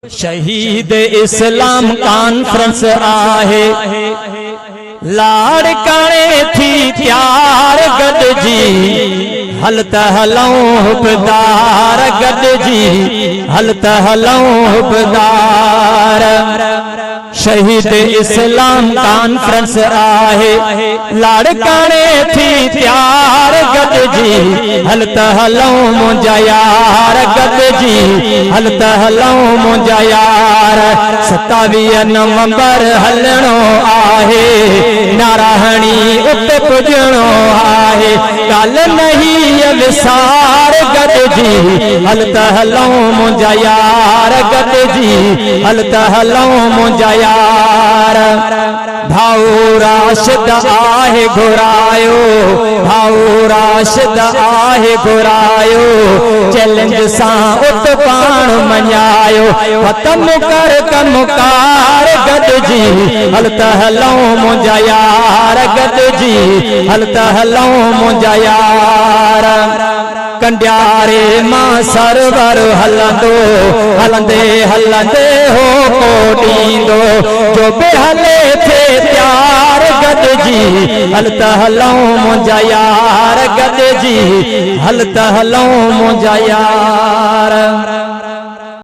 शहीद इस्लाम कॉन्फ्रेंस आहे लाड़काने थी त्यार गड जी हल त हलऊं हुबदार गड जी हल त हलऊं हुबदार। शहीद इस्लाम कॉन्फ्रेंस आहे लाड़काने थी त्यार गड जी हल त हलऊं मुंहिंजा यार गड जी हल त हलऊं मुंहिंजा यार। 27 नवंबर हलणो आहे नाराहणी उत पुजणो आहे कल नहीं विसार गड जी हल त हलऊं मुंहिंजा यार गड जी हल त हलऊं मुंहिंजा यार। भाऊ राशिद आहे घुरायो भाऊ राशिद आहे घुरायो चैलेंज सां उत पाण मञायो ख़त्म कर कमकार गड जी हल त हलऊं मुंहिंजा यार गड जी हल त हलऊं मुंहिंजा यार। कंडियारे मां सरवर हलंदो हलंदे हलंदे हो कोडींदो जो बि हले थे प्यार गड जी हल त हलऊं मुंहिंजा यार गड जी हल त हलऊं मुंहिंजा यार।